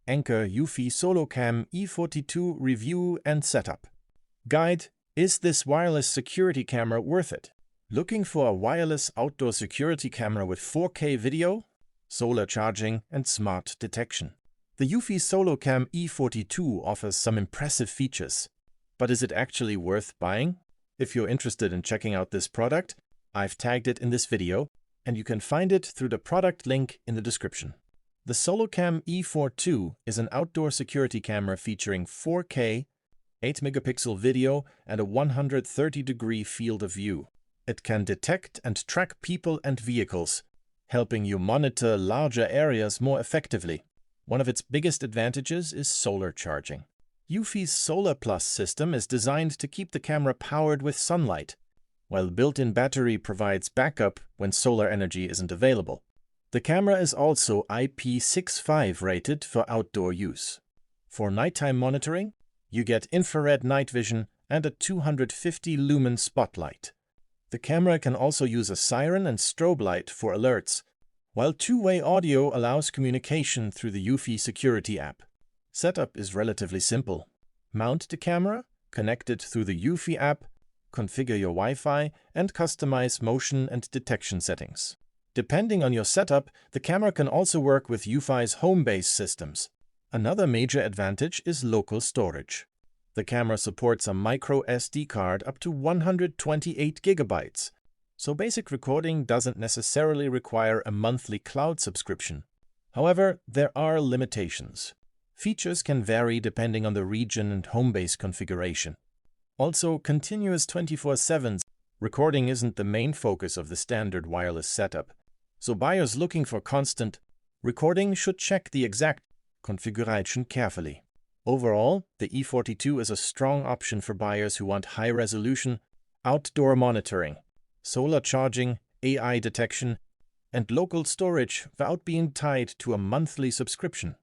Anker Eufy SoloCam E42 Review and Setup. Guide: Is this wireless security camera worth it? Looking for a wireless outdoor security camera with 4K video, solar charging and smart detection? The Eufy SoloCam E42 offers some impressive features. But is it actually worth buying? If you're interested in checking out this product, I've tagged it in this video, and you can find it through the product link in the description. The SoloCam E42 is an outdoor security camera featuring 4K, 8-megapixel video and a 130-degree field of view. It can detect and track people and vehicles, helping you monitor larger areas more effectively. One of its biggest advantages is solar charging. Eufy's Solar Plus system is designed to keep the camera powered with sunlight, while the built-in battery provides backup when solar energy isn't available. The camera is also IP65 rated for outdoor use. For nighttime monitoring, you get infrared night vision and a 250 lumen spotlight. The camera can also use a siren and strobe light for alerts, while two-way audio allows communication through the Eufy security app. Setup is relatively simple. Mount the camera, connect it through the Eufy app, configure your Wi-Fi, and customize motion and detection settings. Depending on your setup, the camera can also work with Eufy's home-based systems. Another major advantage is local storage. The camera supports a micro SD card up to 128 gigabytes, so basic recording doesn't necessarily require a monthly cloud subscription. However, there are limitations. Features can vary depending on the region and home-based configuration. Also, continuous 24/7 recording isn't the main focus of the standard wireless setup, so buyers looking for constant recording should check the exact configuration carefully. Overall, the E42 is a strong option for buyers who want high-resolution outdoor monitoring, solar charging, AI detection, and local storage without being tied to a monthly subscription.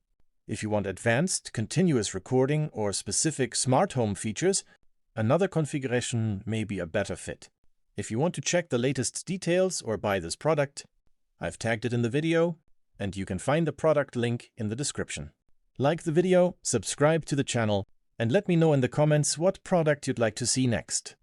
If you want advanced, continuous recording or specific smart home features, another configuration may be a better fit. If you want to check the latest details or buy this product, I've tagged it in the video, and you can find the product link in the description. Like the video, subscribe to the channel, and let me know in the comments what product you'd like to see next.